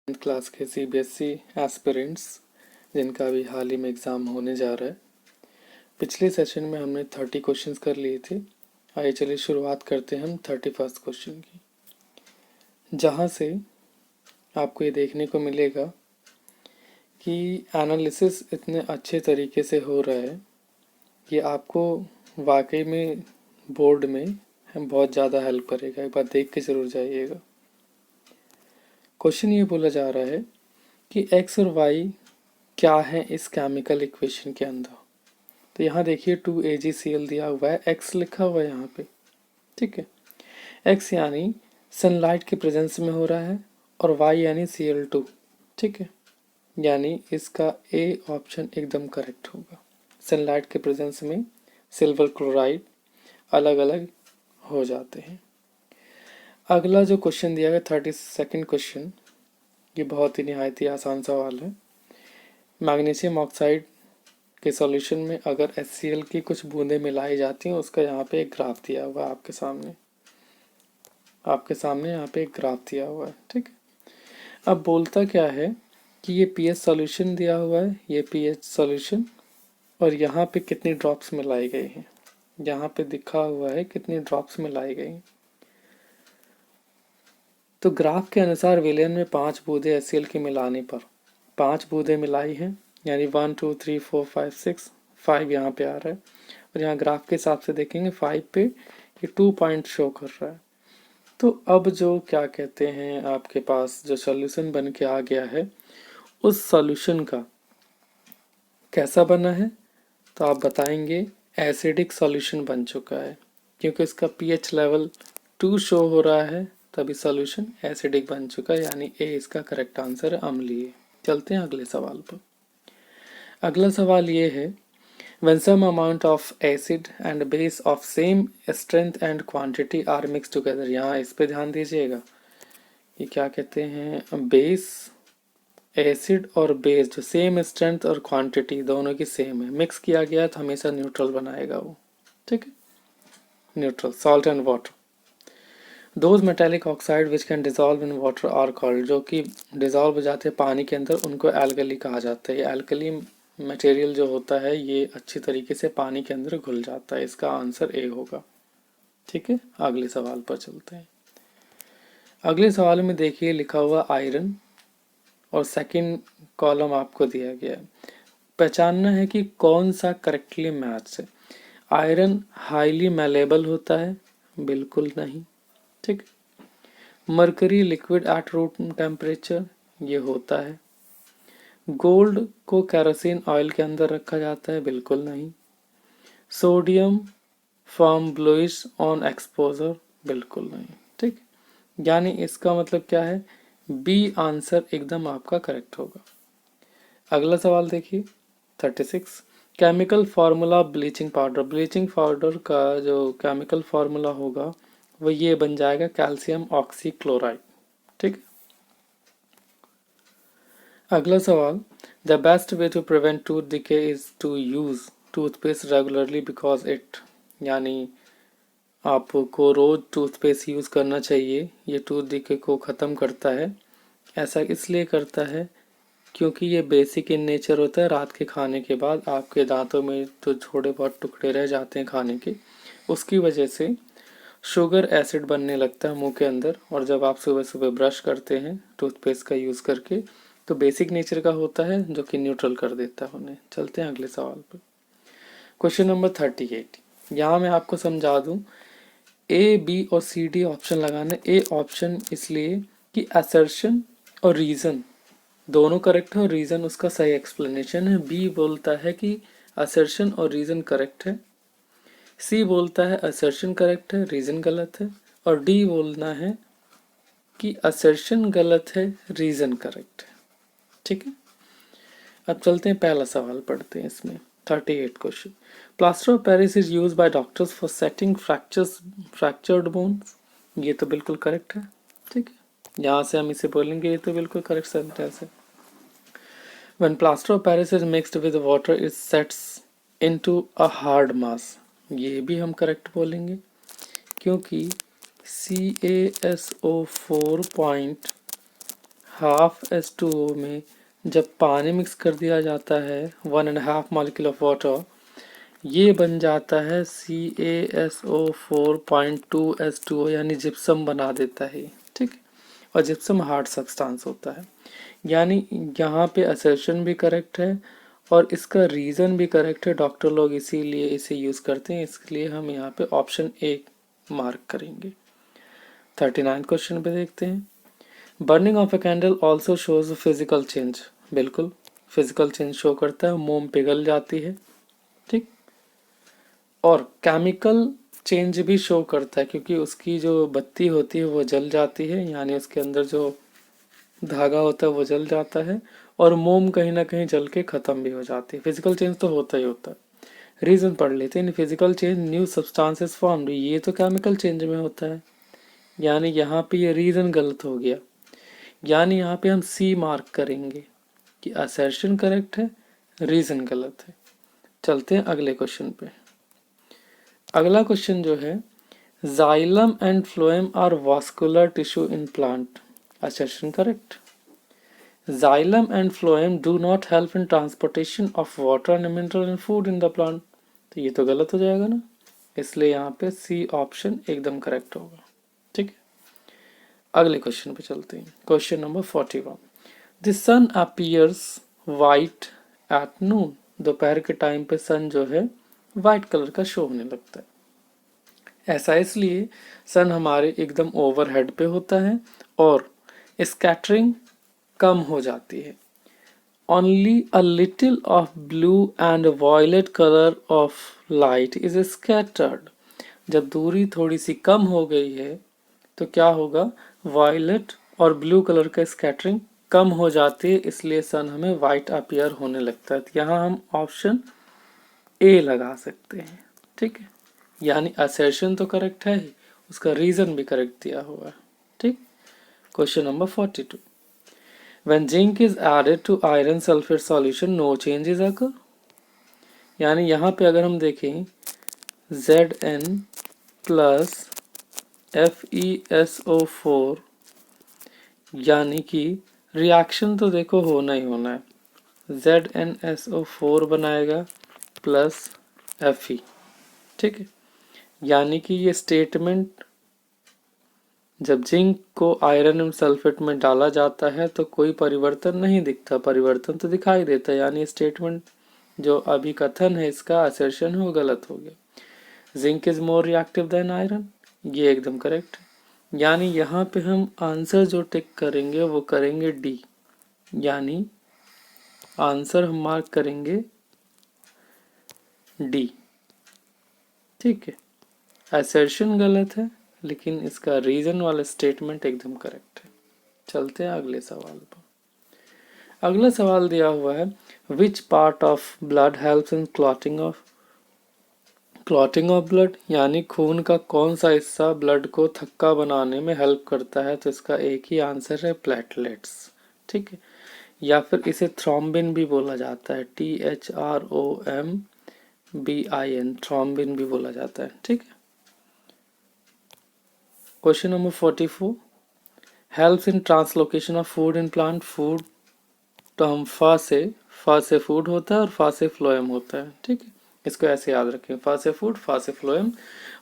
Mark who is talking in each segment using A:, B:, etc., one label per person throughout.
A: Class के CBSE aspirants जिनका अभी हाल ही में एग्ज़ाम होने जा रहा है। पिछले सेशन में हमने 30 क्वेश्चंस कर लिए थे। आइए चलिए शुरुआत करते हैं हम 31st क्वेश्चन की, जहाँ से आपको ये देखने को मिलेगा कि एनालिसिस इतने अच्छे तरीके से हो रहा है कि आपको वाकई में बोर्ड में बहुत ज़्यादा हेल्प करेगा। एक बार देख के ज़रूर जाइएगा। क्वेश्चन ये बोला जा रहा है कि एक्स और वाई क्या है इस केमिकल इक्वेशन के अंदर। तो यहाँ देखिए 2AgCl दिया हुआ है, x लिखा हुआ है यहाँ पे, ठीक है। x यानी सनलाइट के प्रेजेंस में हो रहा है और y यानी Cl2, ठीक है। यानी इसका A ऑप्शन एकदम करेक्ट होगा। सनलाइट के प्रेजेंस में सिल्वर क्लोराइड अलग अलग हो जाते हैं। अगला जो क्वेश्चन दिया गया 32nd क्वेश्चन, ये बहुत ही निहायत ही आसान सवाल है। मैग्नीशियम ऑक्साइड के सॉल्यूशन में अगर HCl की कुछ बूंदें मिलाई जाती हैं, उसका यहाँ पे एक ग्राफ दिया हुआ है आपके सामने यहाँ पे एक ग्राफ दिया हुआ है, ठीक है। अब बोलता क्या है कि ये pH सॉल्यूशन दिया हुआ है, ये pH सॉल्यूशन, और यहाँ पे कितनी ड्रॉप्स मिलाई गई हैं, यहाँ पे दिखा हुआ है कितनी ड्रॉप्स मिलाई गई। तो ग्राफ के अनुसार विलेन में 5 बूंदे HCl की मिलाने पर 5 बूंदें मिलाई हैं, यानी 1 2 3 4 5 6 5 यहाँ पे आ रहा है। और यहाँ ग्राफ के हिसाब से देखेंगे 5 पे ये 2 पॉइंट शो कर रहा है। तो अब जो क्या कहते हैं, आपके पास जो सॉल्यूशन बन के आ गया है, उस सॉल्यूशन का कैसा बना है, तो आप बताएंगे एसिडिक सॉल्यूशन बन चुका है, क्योंकि इसका pH लेवल 2 शो हो रहा है, तभी सॉल्यूशन एसिडिक बन चुका है, यानी ए इसका करेक्ट आंसर है, अम्लीय। चलते हैं अगले सवाल पर। अगला सवाल ये है, when some amount of acid and base of same strength and quantity are mixed together। यहाँ इस पे ध्यान दीजिएगा, ये क्या कहते हैं, बेस, एसिड और बेस जो सेम स्ट्रेंथ और क्वांटिटी दोनों की सेम है, मिक्स किया गया तो हमेशा न्यूट्रल बनाएगा वो, ठीक है। Neutral, salt and water. Those metallic oxide which can dissolve in water are called, जो कि डिजॉल्व हो जाते हैं पानी के अंदर, उनको एल्कली कहा जाता है। ये एल्कली मटेरियल जो होता है ये अच्छी तरीके से पानी के अंदर घुल जाता है। इसका आंसर ए होगा, ठीक है। अगले सवाल पर चलते हैं। अगले सवाल में देखिए लिखा हुआ आयरन, और सेकंड कॉलम आपको दिया गया है। पहचानना है कि कौन सा करेक्टली मैच है। आयरन हाईली मैलेबल होता है, बिल्कुल नहीं, ठीक। Mercury liquid at room temperature, ये होता है। गोल्ड को केरोसिन ऑयल के अंदर रखा जाता है, बिल्कुल नहीं। Sodium form bluish on exposure, बिल्कुल नहीं, ठीक। यानी इसका मतलब क्या है, बी आंसर एकदम आपका करेक्ट होगा। अगला सवाल देखिए 36, chemical formula bleaching powder. Bleaching powder का जो केमिकल फार्मूला होगा वो ये बन जाएगा, कैल्शियम ऑक्सीक्लोराइड, ठीक है। अगला सवाल, the best way to prevent tooth decay is to use toothpaste regularly because it, यानी आपको रोज टूथपेस्ट यूज करना चाहिए, ये टूथ डिके को ख़त्म करता है। ऐसा इसलिए करता है क्योंकि ये बेसिक इन नेचर होता है। रात के खाने के बाद आपके दांतों में तो थोड़े बहुत टुकड़े रह जाते हैं खाने के, उसकी वजह से शुगर एसिड बनने लगता है मुंह के अंदर, और जब आप सुबह सुबह ब्रश करते हैं टूथपेस्ट का यूज़ करके, तो बेसिक नेचर का होता है जो कि न्यूट्रल कर देता है उन्हें। चलते हैं अगले सवाल पर। क्वेश्चन नंबर 38, यहाँ मैं आपको समझा दूँ, ए बी और सी डी ऑप्शन लगाना। ए ऑप्शन इसलिए कि असर्शन और रीज़न दोनों करेक्ट है और रीज़न उसका सही एक्सप्लेनेशन है। बी बोलता है कि असर्शन और रीज़न करेक्ट है। सी बोलता है असर्शन करेक्ट है, रीज़न गलत है। और डी बोलना है कि असर्शन गलत है, रीज़न करेक्ट है, ठीक है। अब चलते हैं, पहला सवाल पढ़ते हैं इसमें 38 question. Plaster of Paris is use by doctors for setting fractured bones, ये तो बिल्कुल करेक्ट है, ठीक है। यहाँ से हम इसे बोलेंगे ये तो बिल्कुल करेक्ट सेंटेंस है। When plaster of Paris is mixed with water, it sets into a hard mass, ये भी हम करेक्ट बोलेंगे, क्योंकि CaSO4 पॉइंट 12H2O में जब पानी मिक्स कर दिया जाता है 1.5 मॉलिक्यूल ऑफ वाटर, ये बन जाता है CaSO4.2H2O यानी जिप्सम बना देता है, ठीक। और जिप्सम हार्ड सब्सटेंस होता है, यानी यहाँ पे असर्शन भी करेक्ट है और इसका रीज़न भी करेक्ट है। डॉक्टर लोग इसीलिए इसे यूज़ करते हैं, इसलिए हम यहाँ पे ऑप्शन ए मार्क करेंगे। 39 क्वेश्चन पे देखते हैं। Burning of a candle also shows physical change. बिल्कुल फिजिकल चेंज शो करता है, मोम पिघल जाती है, ठीक। और केमिकल चेंज भी शो करता है, क्योंकि उसकी जो बत्ती होती है वो जल जाती है, यानी उसके अंदर जो धागा होता है वो जल जाता है और मोम कहीं ना कहीं जल के ख़त्म भी हो जाती है। फिजिकल चेंज तो होता ही होता है। रीज़न पढ़ लेते हैं। Physical change new substances form, ये तो केमिकल चेंज में होता है, यानी यहाँ पे ये रीज़न गलत हो गया, यानी यहाँ पे हम सी मार्क करेंगे कि असर्शन करेक्ट है, रीज़न गलत है। चलते हैं अगले क्वेश्चन पे। अगला क्वेश्चन जो है, xylem and phloem are vascular tissue in plant. Assertion correct. Xylem and phloem do not help in transportation of water and mineral and food in the plant। तो ये तो गलत हो जाएगा ना, इसलिए यहाँ पे सी ऑप्शन एकदम करेक्ट होगा, ठीक है। अगले क्वेश्चन पे चलते हैं। Question number 41। The sun appears white at noon. दोपहर के टाइम पे सन जो है वाइट कलर का शो होने लगता है। ऐसा इसलिए सन हमारे एकदम ओवरहेड पे होता है और स्कैटरिंग कम हो जाती है। Only a little of blue and violet color of light is scattered। जब दूरी थोड़ी सी कम हो गई है तो क्या होगा, वायलेट और ब्लू कलर का स्कैटरिंग कम हो जाती है, इसलिए सन हमें वाइट अपीयर होने लगता है। तो यहाँ हम ऑप्शन ए लगा सकते हैं, ठीक है। यानी असर्शन तो करेक्ट है ही, उसका रीजन भी करेक्ट दिया हुआ है, ठीक। Question number 42। When zinc is added to iron sulfate solution, no changes occur। यानी यहाँ पे अगर हम देखें Zn प्लस FeSO4, यानी कि रिएक्शन तो देखो होना ही होना है। ZnSO4 बनाएगा प्लस Fe, ठीक है। यानी कि ये स्टेटमेंट जब जिंक को आयरन सल्फेट में डाला जाता है तो कोई परिवर्तन नहीं दिखता, परिवर्तन तो दिखाई देता है, यानी स्टेटमेंट जो अभी कथन है इसका असर्शन हो गलत हो गया। Zinc is more reactive than iron, ये एकदम करेक्ट है। यानी यहाँ पे हम आंसर जो टिक करेंगे वो करेंगे डी, यानी आंसर हम मार्क करेंगे डी, ठीक है। असर्शन गलत है लेकिन इसका रीजन वाला स्टेटमेंट एकदम करेक्ट है। चलते हैं अगले सवाल पर। अगला सवाल दिया हुआ है, which part of blood helps in clotting of blood, यानी खून का कौन सा हिस्सा ब्लड को थक्का बनाने में हेल्प करता है। तो इसका एक ही आंसर है, प्लेटलेट्स, ठीक है। या फिर इसे थ्रोम्बिन भी बोला जाता है, THROMBIN, थ्रोम्बिन भी बोला जाता है, ठीक है। Question number 44। Helps in translocation of food in plant. Food तो हम फा से फूड होता है और फा से फ्लोएम होता है, ठीक है। इसको ऐसे याद रखें, फा से फूड, फा से फ्लोएम,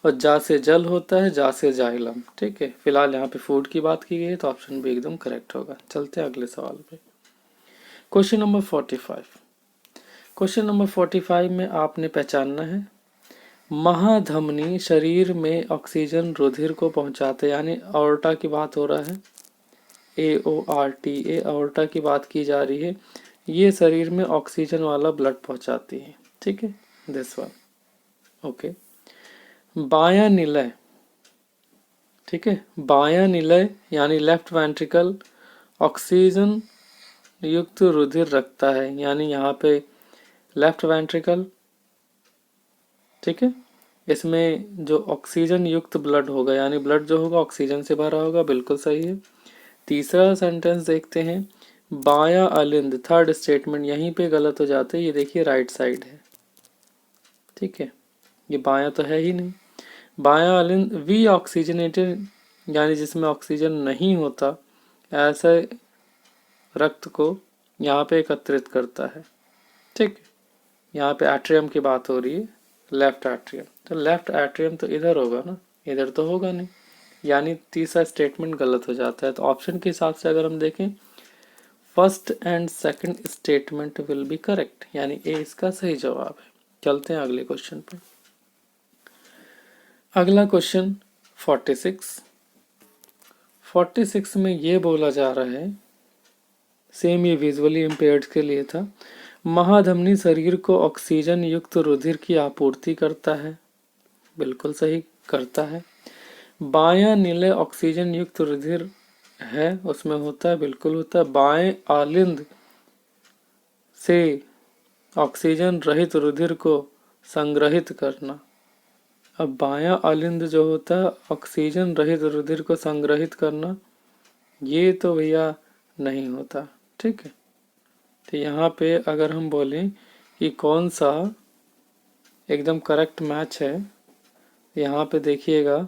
A: और जा से जल होता है, जा से जाइलम, ठीक है। फिलहाल यहाँ पे फूड की बात की गई है तो ऑप्शन भी एकदम करेक्ट होगा। चलते हैं अगले सवाल पे। Question number 45। क्वेश्चन नंबर 45 में आपने पहचानना है, महाधमनी शरीर में ऑक्सीजन रुधिर को पहुंचाते, यानी अओर्टा की बात हो रहा है, AORTA, अओर्टा की बात की जा रही है। ये शरीर में ऑक्सीजन वाला ब्लड पहुंचाती है, ठीक है, दिस वन, ओके। बायां निलय, ठीक है, बायां निलय यानी लेफ्ट वेंट्रिकल ऑक्सीजन युक्त रुधिर रखता है, यानी यहाँ पे लेफ्ट वेंट्रिकल, ठीक है। इसमें जो ऑक्सीजन युक्त ब्लड होगा, यानी ब्लड जो होगा ऑक्सीजन से भरा होगा, बिल्कुल सही है। तीसरा सेंटेंस देखते हैं, बायां अलिंद, थर्ड स्टेटमेंट यहीं पे गलत हो जाते हैं। ये देखिए राइट साइड है, ठीक है, ये बायां तो है ही नहीं। बायां अलिंद वी ऑक्सीजनेटेड, यानी जिसमें ऑक्सीजन नहीं होता, ऐसा रक्त को यहाँ पे एकत्रित करता है। ठीक, यहाँ पे एट्रियम की बात हो रही है, लेफ्ट एट्रियम, तो लेफ्ट एट्रियम तो इधर होगा ना, इधर तो होगा नहीं, यानी तीसरा स्टेटमेंट गलत हो जाता है। तो ऑप्शन के हिसाब से अगर हम देखें, first and second statement will be correct, यानी ए इसका सही जवाब है। चलते हैं अगले क्वेश्चन पे। अगला क्वेश्चन 46 में ये बोला जा रहा है, सेम ये विजुअली इम्पेयर्ड के लिए था, महाधमनी शरीर को ऑक्सीजन युक्त रुधिर की आपूर्ति करता है। बिल्कुल सही, करता है। बायां नीले ऑक्सीजन युक्त रुधिर है, उसमें होता है, बिल्कुल होता है। बाएं आलिंद से ऑक्सीजन रहित रुधिर को संग्रहित करना। अब बायां आलिंद जो होता है ऑक्सीजन रहित रुधिर को संग्रहित करना, ये तो भैया नहीं होता। ठीक है, तो यहाँ पे अगर हम बोलें कि कौन सा एकदम करेक्ट मैच है, यहाँ पे देखिएगा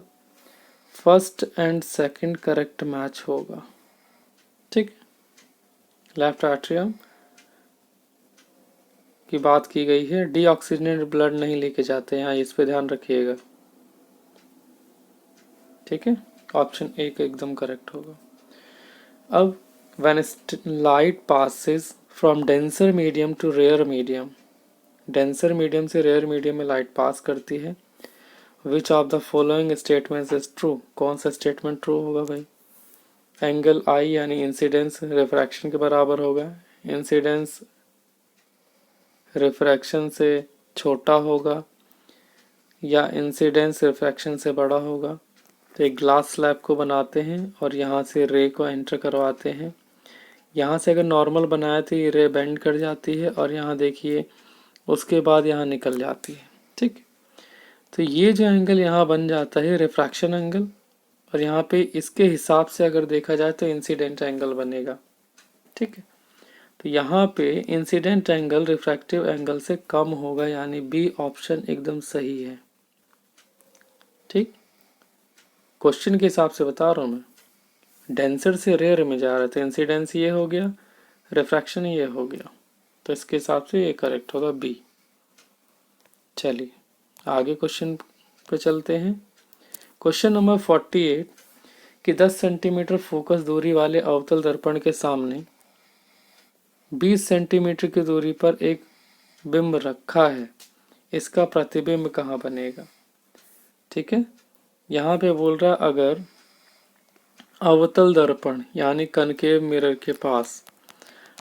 A: first and second correct match होगा। ठीक, लेफ्ट एट्रियम की बात की गई है, डीऑक्सीजनेटेड ब्लड नहीं लेके जाते यहाँ, इस पे ध्यान रखिएगा। ठीक है, ऑप्शन ए एकदम करेक्ट होगा। अब when light passes from denser medium to rare medium, denser medium से रेयर मीडियम में लाइट पास करती है, which of the following statements is true, कौन सा स्टेटमेंट ट्रू होगा भाई? एंगल आई यानी इंसिडेंस रिफ्रैक्शन के बराबर होगा, इंसिडेंस रिफ्रैक्शन से छोटा होगा या इंसिडेंस रिफ्रैक्शन से बड़ा होगा। तो एक ग्लास स्लैब को बनाते हैं और यहाँ से रे को एंटर करवाते हैं, यहाँ से अगर नॉर्मल बनाया तो ये रे बेंड कर जाती है और यहाँ देखिए उसके बाद यहाँ निकल जाती है। ठीक, तो ये जो एंगल यहाँ बन जाता है रिफ्रैक्शन एंगल, और यहाँ पे इसके हिसाब से अगर देखा जाए तो इंसिडेंट एंगल बनेगा। ठीक है, तो यहाँ पे इंसिडेंट एंगल रिफ्रैक्टिव एंगल से कम होगा, यानी बी ऑप्शन एकदम सही है। ठीक, क्वेश्चन के हिसाब से बता रहा हूँ मैं, डेंसर से रेयर में जा रहा था, इंसिडेंस ये हो गया, रिफ्रैक्शन ये हो गया, तो इसके हिसाब से ये करेक्ट होगा बी। चलिए आगे क्वेश्चन पे चलते हैं। क्वेश्चन नंबर 48 कि 10 सेंटीमीटर फोकस दूरी वाले अवतल दर्पण के सामने 20 सेंटीमीटर की दूरी पर एक बिंब रखा है, इसका प्रतिबिंब कहाँ बनेगा? ठीक है, यहाँ पे बोल रहा अगर अवतल दर्पण यानी कनकेव मिरर के पास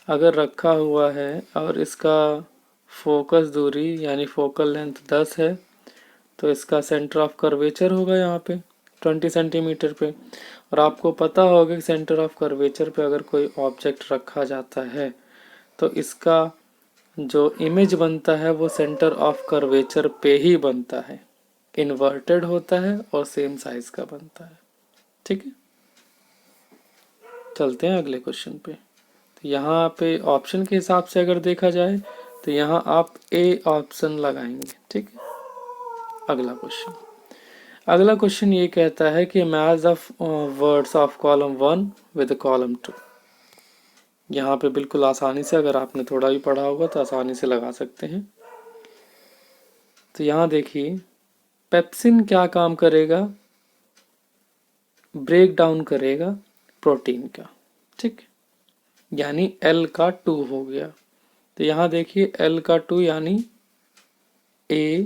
A: अगर रखा हुआ है और इसका फोकस दूरी यानी फोकल लेंथ 10 है, तो इसका सेंटर ऑफ कर्वेचर होगा यहाँ पे 20 सेंटीमीटर पे। और आपको पता होगा कि सेंटर ऑफ कर्वेचर पे अगर कोई ऑब्जेक्ट रखा जाता है तो इसका जो इमेज बनता है वो सेंटर ऑफ कर्वेचर पे ही बनता है, इन्वर्टेड होता है और सेम साइज का बनता है। ठीक है, चलते हैं अगले क्वेश्चन पे। तो यहाँ पे ऑप्शन के हिसाब से अगर देखा जाए तो यहाँ आप ए ऑप्शन लगाएंगे। ठीक है, अगला क्वेश्चन ये कहता है कि match the words of column 1 with column 2। यहाँ पे बिल्कुल आसानी से, अगर आपने थोड़ा भी पढ़ा होगा तो आसानी से लगा सकते हैं। तो यहाँ देखिए पेप्सिन क्या काम करेगा, ब्रेक डाउन करेगा प्रोटीन का। ठीक, यानी L का 2 हो गया। तो यहाँ देखिए L का 2 यानी A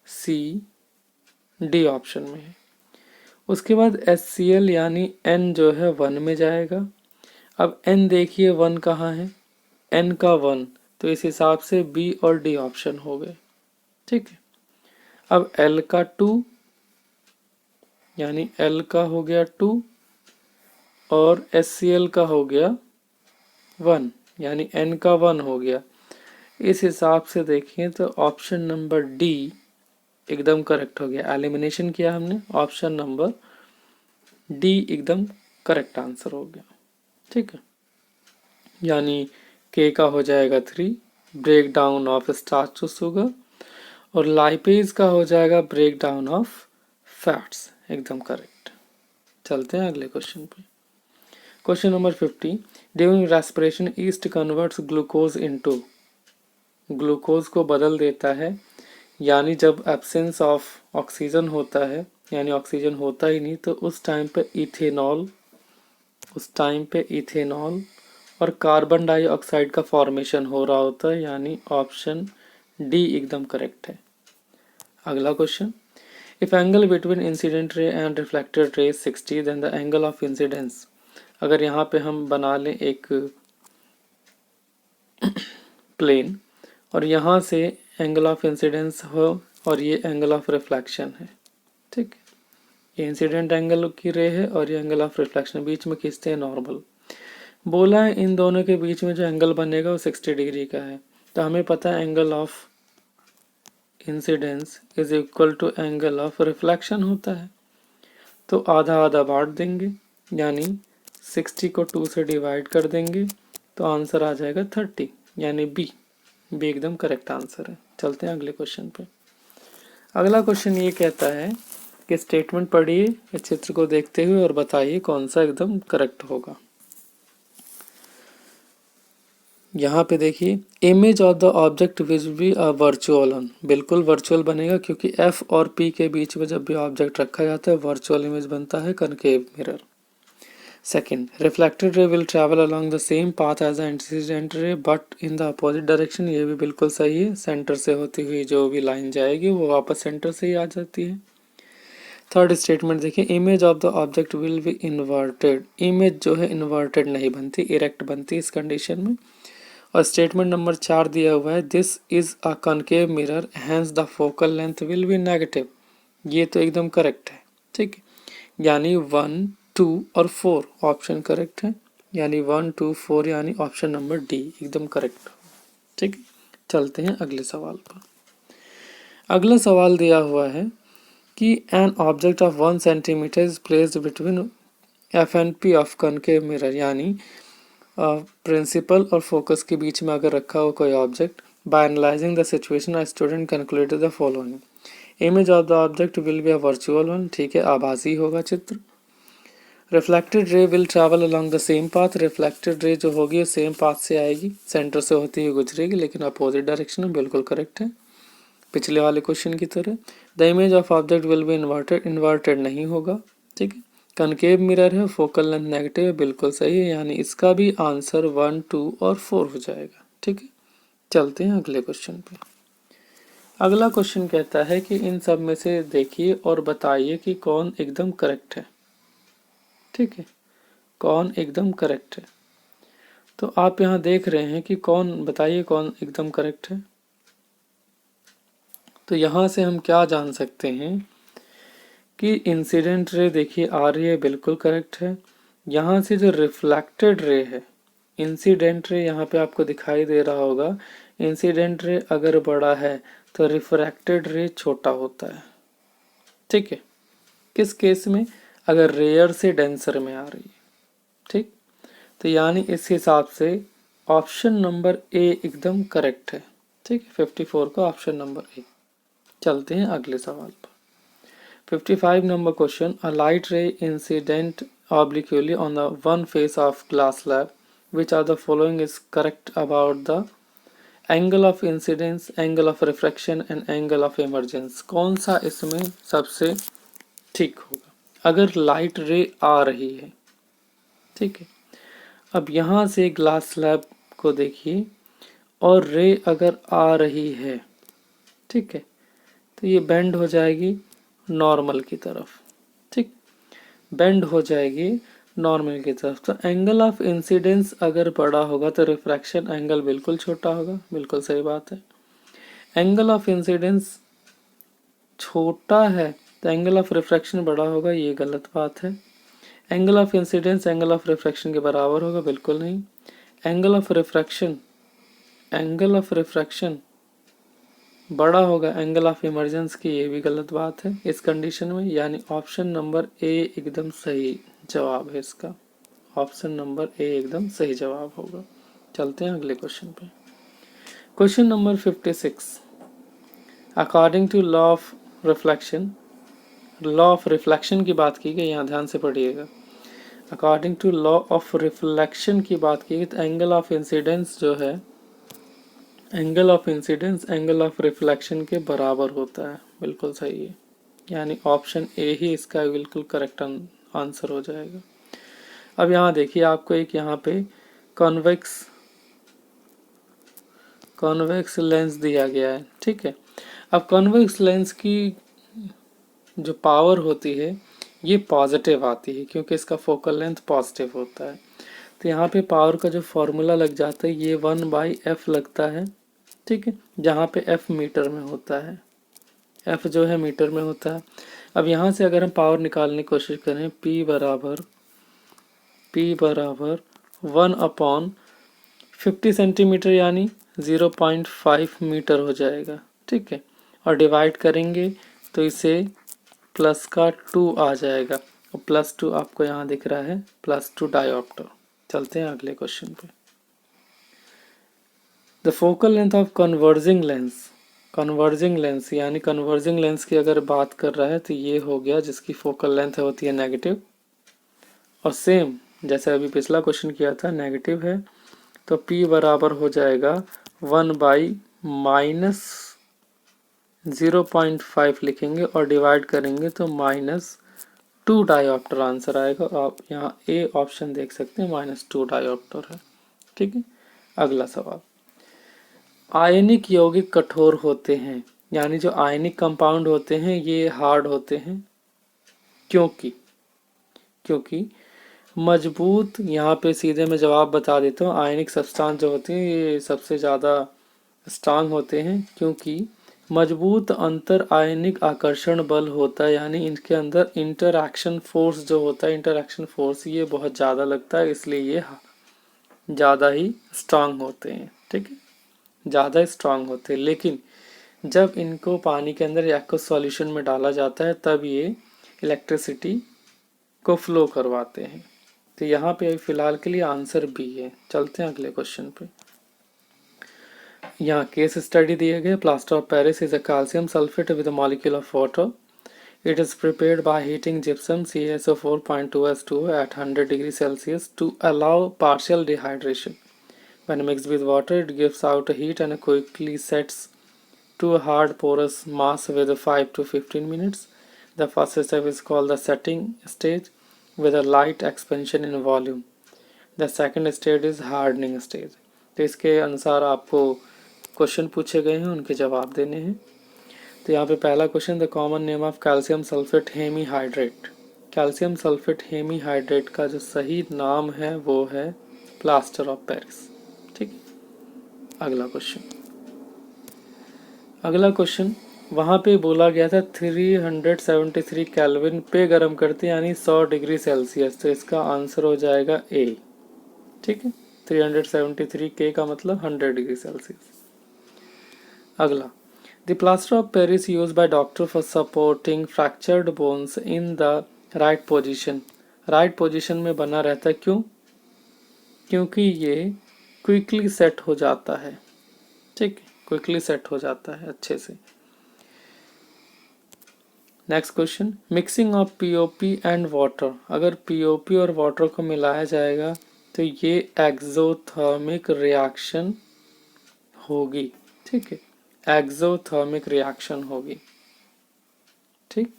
A: C D ऑप्शन में है। उसके बाद HCl यानी N जो है 1 में जाएगा। अब N देखिए 1 कहाँ है, N का 1, तो इस हिसाब से B और D ऑप्शन हो गए। ठीक है, अब L का 2 यानी L का हो गया 2 और HCl का हो गया 1 यानी N का 1 हो गया। इस हिसाब से देखिए तो ऑप्शन नंबर डी एकदम करेक्ट हो गया। एलिमिनेशन किया हमने, ऑप्शन नंबर डी एकदम करेक्ट आंसर हो गया। ठीक है, यानी के का हो जाएगा 3, break down of starch to sugar, और लाइपेज का हो जाएगा ब्रेक डाउन ऑफ फैट्स, एकदम करेक्ट। चलते हैं अगले क्वेश्चन पे। Question number 50, during respiration yeast converts glucose into, glucose को बदल देता है, यानी जब एब्सेंस ऑफ ऑक्सीजन होता है, यानी ऑक्सीजन होता ही नहीं, तो उस टाइम पे इथेनॉल और कार्बन डाइऑक्साइड का फॉर्मेशन हो रहा होता है, यानी ऑप्शन डी एकदम करेक्ट है। अगला question, if angle between incident ray and reflected ray 60 then the angle of incidence, अगर यहाँ पे हम बना लें एक प्लेन और यहाँ से एंगल ऑफ इंसिडेंस हो और ये एंगल ऑफ रिफ्लेक्शन है, ठीक है, ये इंसिडेंट एंगल की रे है और ये एंगल ऑफ रिफ्लेक्शन, बीच में खींचते हैं नॉर्मल। बोला है इन दोनों के बीच में जो एंगल बनेगा वो 60 डिग्री का है, तो हमें पता है angle of incidence is equal to angle of reflection होता है, तो आधा आधा बांट देंगे, यानी 60 को 2 से डिवाइड कर देंगे तो आंसर आ जाएगा 30, यानी बी एकदम करेक्ट आंसर है। चलते हैं अगले क्वेश्चन पे। अगला क्वेश्चन ये कहता है कि स्टेटमेंट पढ़िए इस चित्र को देखते हुए और बताइए कौन सा एकदम करेक्ट होगा। यहाँ पे देखिए, image of the object which B a virtual one, बिल्कुल वर्चुअल बनेगा क्योंकि एफ और पी के बीच में जब भी ऑब्जेक्ट रखा जाता है वर्चुअल इमेज बनता है concave mirror. Second, reflected ray will travel along the same path as the incident ray but in the opposite direction, ये भी बिल्कुल सही है, सेंटर से होती हुई जो भी लाइन जाएगी वो वापस सेंटर से ही आ जाती है। थर्ड स्टेटमेंट देखिए, image of the object will B inverted, image जो है इन्वर्टेड नहीं बनती, इरेक्ट बनती इस कंडीशन में। और स्टेटमेंट नंबर 4 दिया हुआ है, this is a concave mirror hence the focal length will be negative, ये तो एकदम करेक्ट है, ठीक है, यानी 1, 2 और 4 ऑप्शन करेक्ट है, यानी 1, 2, 4 यानी ऑप्शन नंबर डी एकदम करेक्ट, ठीक है। चलते हैं अगले सवाल पर। अगला सवाल दिया हुआ है कि an object of 1 centimetre is placed between F and P of concave mirror, यानी प्रिंसिपल और फोकस के बीच में अगर रखा हो कोई object, by analysing the situation a student calculated the following, image of the object will be a virtual one, ठीक है, आभासी होगा चित्र। Reflected ray will travel along the same path, reflected ray जो होगी सेम पाथ से आएगी, centre से होती हुई गुजरेगी लेकिन अपोजिट डायरेक्शन में, बिल्कुल करेक्ट है पिछले वाले क्वेश्चन की तरह। The image of object will B inverted, inverted नहीं होगा, ठीक है। कनकेव मिरर है, फोकल लेंथ नेगेटिव है, बिल्कुल सही है, यानी इसका भी आंसर 1, 2 और 4 हो जाएगा, ठीक है। चलते हैं अगले क्वेश्चन पे। अगला क्वेश्चन कहता है कि इन सब में से देखिए और बताइए कि कौन एकदम करेक्ट है, ठीक है, कौन एकदम करेक्ट है। तो आप यहाँ देख रहे हैं कि कौन, बताइए कौन एकदम करेक्ट है। तो यहाँ से हम क्या जान सकते हैं कि इंसिडेंट रे देखिए आ रही है, बिल्कुल करेक्ट है। यहाँ से जो रिफ्लेक्टेड रे है, इंसिडेंट रे यहाँ पे आपको दिखाई दे रहा होगा, इंसिडेंट रे अगर बड़ा है तो रिफ्रैक्टेड रे छोटा होता है, ठीक है। किस केस में, अगर रेयर से डेंसर में आ रही है, ठीक, तो यानी इस हिसाब से ऑप्शन नंबर ए एकदम करेक्ट है, ठीक है, 54 का ऑप्शन नंबर ए। चलते हैं अगले सवाल पर। 55 number question, a light ray incident obliquely on the one face of glass slab, which of the following is correct about the angle of incidence, angle of refraction and angle of emergence, कौन सा इसमें सबसे ठीक होगा। अगर light रे आ रही है, ठीक है, अब यहाँ से ग्लास स्लैब को देखिए और रे अगर आ रही है, ठीक है, तो ये बेंड हो जाएगी नॉर्मल की तरफ, ठीक, बेंड हो जाएगी नॉर्मल की तरफ। तो एंगल ऑफ इंसिडेंस अगर बड़ा होगा तो रिफ्रैक्शन एंगल बिल्कुल छोटा होगा, बिल्कुल सही बात है। एंगल ऑफ इंसिडेंस छोटा है तो एंगल ऑफ रिफ्रैक्शन बड़ा होगा, ये गलत बात है। Angle of incidence angle of refraction के बराबर होगा, बिल्कुल नहीं। एंगल ऑफ रिफ्रैक्शन बड़ा होगा एंगल ऑफ इमर्जेंस की, ये भी गलत बात है इस कंडीशन में, यानी ऑप्शन नंबर ए एकदम सही जवाब है इसका, ऑप्शन नंबर ए एकदम सही जवाब होगा। चलते हैं अगले क्वेश्चन पे। Question number 56, according to law of reflection की बात की गई, यहाँ ध्यान से पढ़िएगा। According to law of reflection की बात की तो एंगल ऑफ इंसिडेंस जो है, angle of incidence angle of reflection के बराबर होता है। बिल्कुल सही है, यानी ऑप्शन ए ही इसका बिल्कुल करेक्ट आंसर हो जाएगा। अब यहाँ देखिए आपको एक यहाँ पे कॉन्वेक्स लेंस दिया गया है, ठीक है। अब कॉन्वेक्स लेंस की जो पावर होती है ये पॉजिटिव आती है क्योंकि इसका फोकल लेंथ पॉजिटिव होता है। तो यहाँ पे पावर का जो फॉर्मूला लग जाता है ये 1/f लगता है, ठीक है, जहाँ पे f मीटर में होता है, f जो है मीटर में होता है। अब यहाँ से अगर हम पावर निकालने की कोशिश करें P बराबर 1/50 सेंटीमीटर यानी 0.5 मीटर हो जाएगा, ठीक है, और डिवाइड करेंगे तो इसे प्लस का 2 आ जाएगा, और +2 आपको यहाँ दिख रहा है +2 डायोप्टर। चलते हैं अगले क्वेश्चन पे। The focal length of converging lens यानी कन्वर्जिंग लेंस की अगर बात कर रहा है तो ये हो गया जिसकी फोकल लेंथ होती है नेगेटिव, और सेम जैसे अभी पिछला क्वेश्चन किया था नेगेटिव है तो P बराबर हो जाएगा 1/-0.5 लिखेंगे और डिवाइड करेंगे तो -2 डायोप्टर आंसर आएगा। आप यहाँ ए ऑप्शन देख सकते हैं -2 डायोप्टर है, ठीक है। अगला सवाल, आयनिक यौगिक कठोर होते हैं, यानी जो आयनिक कंपाउंड होते हैं ये हार्ड होते हैं क्योंकि मजबूत, यहाँ पे सीधे मैं जवाब बता देता हूँ, आयनिक सब्सटेंस जो होते हैं ये सबसे ज़्यादा स्ट्रांग होते हैं क्योंकि मजबूत अंतर आयनिक आकर्षण बल होता है, यानी इनके अंदर इंटरएक्शन फोर्स जो होता है, इंटरएक्शन फोर्स ये बहुत ज़्यादा लगता है, इसलिए ये ज़्यादा ही स्ट्रांग होते हैं, ठीक है, ज़्यादा स्ट्रांग होते हैं। लेकिन जब इनको पानी के अंदर एक्वस सॉल्यूशन में डाला जाता है तब ये इलेक्ट्रिसिटी को फ्लो करवाते हैं। तो यहाँ पे फिलहाल के लिए आंसर बी है। चलते हैं अगले क्वेश्चन पे। यहाँ केस स्टडी दिए गए, plaster of Paris is a calcium sulphate with a molecule of water. It is prepared by heating gypsum CaSO4.2S2 at 100 degrees Celsius to allow partial dehydration. When mixed with water, it gives out a heat and quickly sets to a hard porous mass with 5 to 15 minutes. The first step is called the setting stage with a light expansion in volume. The second stage is hardening stage. तो इसके अनुसार आपको question पूछे गए हैं, उनके जवाब देने हैं। तो यहाँ पे पहला question, the common name of calcium sulphate hemihydrate. Calcium sulphate hemihydrate का जो सही नाम है वो है प्लास्टर ऑफ पेरिस, ठीक। अगला क्वेश्चन वहाँ पे बोला गया था 373 केल्विन पे गर्म करते यानी 100 डिग्री सेल्सियस, तो इसका आंसर हो जाएगा ए, ठीक है। 373 के का मतलब 100 डिग्री सेल्सियस। अगला, The plaster of Paris used by doctor for supporting fractured bones in the right position. Right position में बना रहता है, क्योंकि ये क्विकली सेट हो जाता है, ठीक, क्विकली सेट हो जाता है अच्छे से। Next question, mixing of POP and water. अगर पीओपी और वाटर को मिलाया जाएगा तो ये एक्सोथर्मिक रिएक्शन होगी, ठीक है, एक्सोथर्मिक रिएक्शन होगी, ठीक।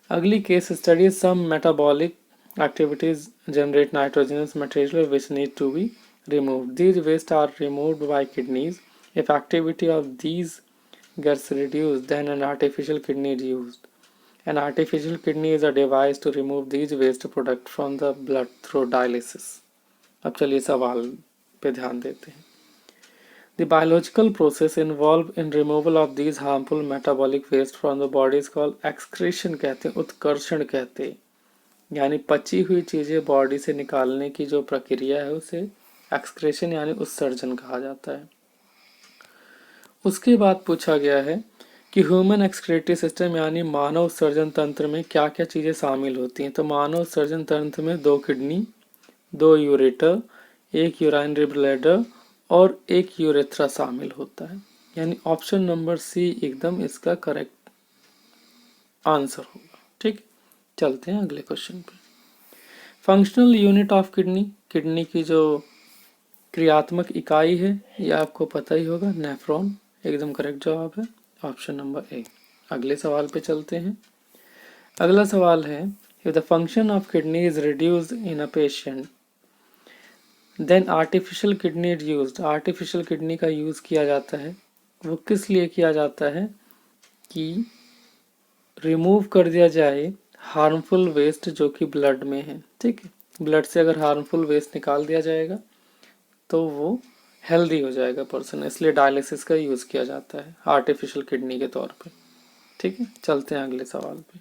A: अगली case study, some metabolic activities generate nitrogenous material which need to be removed. These wastes are removed by kidneys. If activity of these gets reduced, then an artificial kidney is used. An artificial kidney is a device to remove these waste products from the blood through dialysis. अब चलिए सवाल पे ध्यान देते हैं। The biological process involved in removal of these harmful metabolic waste from the body is called excretion, कहते हैं, उत्कर्षण कहते हैं, यानी पची हुई चीजें बॉडी से निकालने की जो प्रक्रिया है उसे एक्सक्रेशन यानी उत्सर्जन कहा जाता है। उसके बाद पूछा गया है कि ह्यूमन एक्सक्रेटरी सिस्टम यानी मानव उत्सर्जन तंत्र में क्या क्या चीजें शामिल होती हैं। तो मानव उत्सर्जन तंत्र में 2 किडनी, 2 यूरेटर, 1 यूराइनरी ब्लैडर और 1 यूरेथ्रा शामिल होता है, यानी ऑप्शन नंबर सी एकदम इसका करेक्ट आंसर होगा, ठीक। चलते हैं अगले क्वेश्चन पे। Functional unit of kidney, kidney की जो क्रियात्मक इकाई है ये आपको पता ही होगा, नेफ्रॉन। एकदम करेक्ट जवाब है ऑप्शन नंबर ए। अगले सवाल पे चलते हैं। अगला सवाल है, if the function of kidney is reduced in a patient then artificial kidney is used. Artificial kidney का यूज किया जाता है, वो किस लिए किया जाता है कि रिमूव कर दिया जाए हार्मफुल वेस्ट जो कि ब्लड में है। ठीक है, ब्लड से अगर हार्मफुल वेस्ट निकाल दिया जाएगा तो वो हेल्दी हो जाएगा पर्सन, इसलिए डायलिसिस का यूज किया जाता है आर्टिफिशियल किडनी के तौर पे। ठीक है, चलते हैं अगले सवाल पे।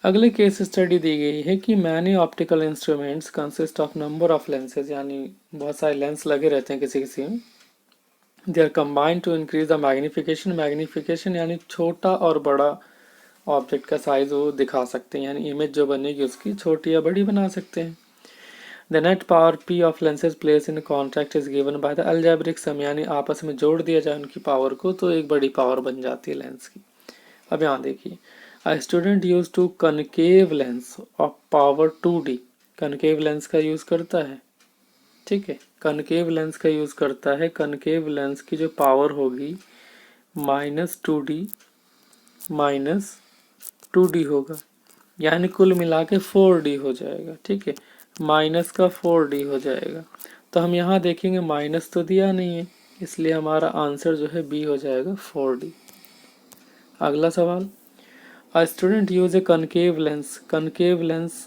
A: अगले केस स्टडी दी गई है कि many optical instruments consist of number of lenses, यानी बहुत सारे लेंस लगे रहते हैं किसी किसी में। They are combined to increase the magnification. Magnification यानी छोटा और बड़ा ऑब्जेक्ट का साइज वो दिखा सकते हैं, यानी इमेज जो बनेगी उसकी छोटी या बड़ी बना सकते हैं। The net power P of lenses placed in contact is given by the algebraic sum, यानी आपस में जोड़ दिया जाए उनकी पावर को तो एक बड़ी पावर बन जाती है लेंस की। अब यहाँ देखिए, a student use two concave lens of power 2D। Concave lens का यूज करता है, ठीक है, कनकेव लेंस का यूज करता है। कनकेव लेंस की जो पावर होगी -2D -2D होगा, यानी कुल मिला के 4D हो जाएगा। ठीक है, माइनस का 4D हो जाएगा। तो हम यहाँ देखेंगे माइनस तो दिया नहीं है, इसलिए हमारा आंसर जो है बी हो जाएगा 4D। अगला सवाल, अ स्टूडेंट यूज ए concave lens. Concave lens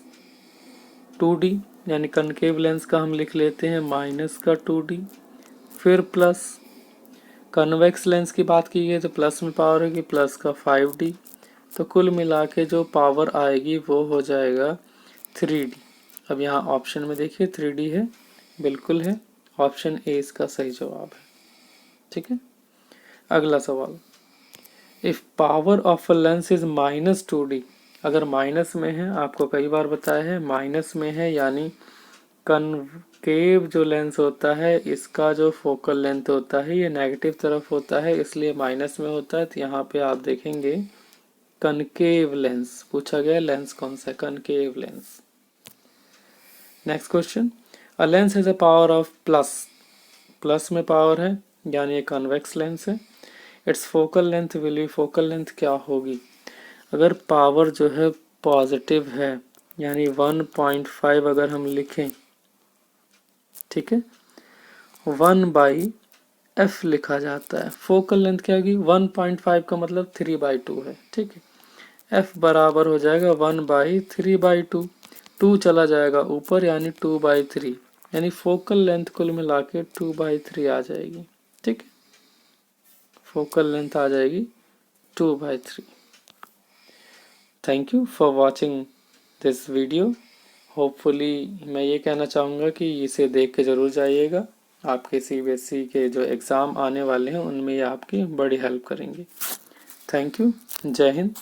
A: 2D, यानी कनकेव लेंस का हम लिख लेते हैं माइनस का 2D, फिर प्लस। कन्वेक्स लेंस की बात की गई तो प्लस में पावर होगी प्लस का 5D, तो कुल मिला के जो पावर आएगी वो हो जाएगा 3D। अब यहाँ ऑप्शन में देखिए 3D है, बिल्कुल है, ऑप्शन ए इसका सही जवाब है। ठीक है, अगला सवाल, if power of a lens is -2D, अगर माइनस में है, आपको कई बार बताया है माइनस में है, यानी कनकेव जो लेंस होता है इसका जो फोकल लेंथ होता है ये नेगेटिव तरफ होता है, इसलिए माइनस में होता है। तो यहाँ पे आप देखेंगे कनकेव लेंस पूछा गया, लेंस कौन सा है, concave lens. Next question, a lens has a power of plus, plus में पावर है, यानी ये कन्वेक्स लेंस है। It's focal length will B, focal length क्या होगी, अगर पावर जो है पॉजिटिव है, यानी 1.5 अगर हम लिखें, ठीक है, 1/f लिखा जाता है। फोकल लेंथ क्या होगी, 1.5 का मतलब 3/2 है। ठीक है, f बराबर हो जाएगा 1/3/2, 2 चला जाएगा ऊपर, यानी 2/3, यानी फोकल लेंथ कुल मिला के 2/3 आ जाएगी। ठीक है, फोकल लेंथ आ जाएगी 2/3। Thank you for watching this video. Hopefully मैं ये कहना चाहूँगा कि इसे देख के ज़रूर जाइएगा, आपके CBSE के जो एग्ज़ाम आने वाले हैं उनमें ये आपकी बड़ी हेल्प करेंगे। थैंक यू, जय हिंद।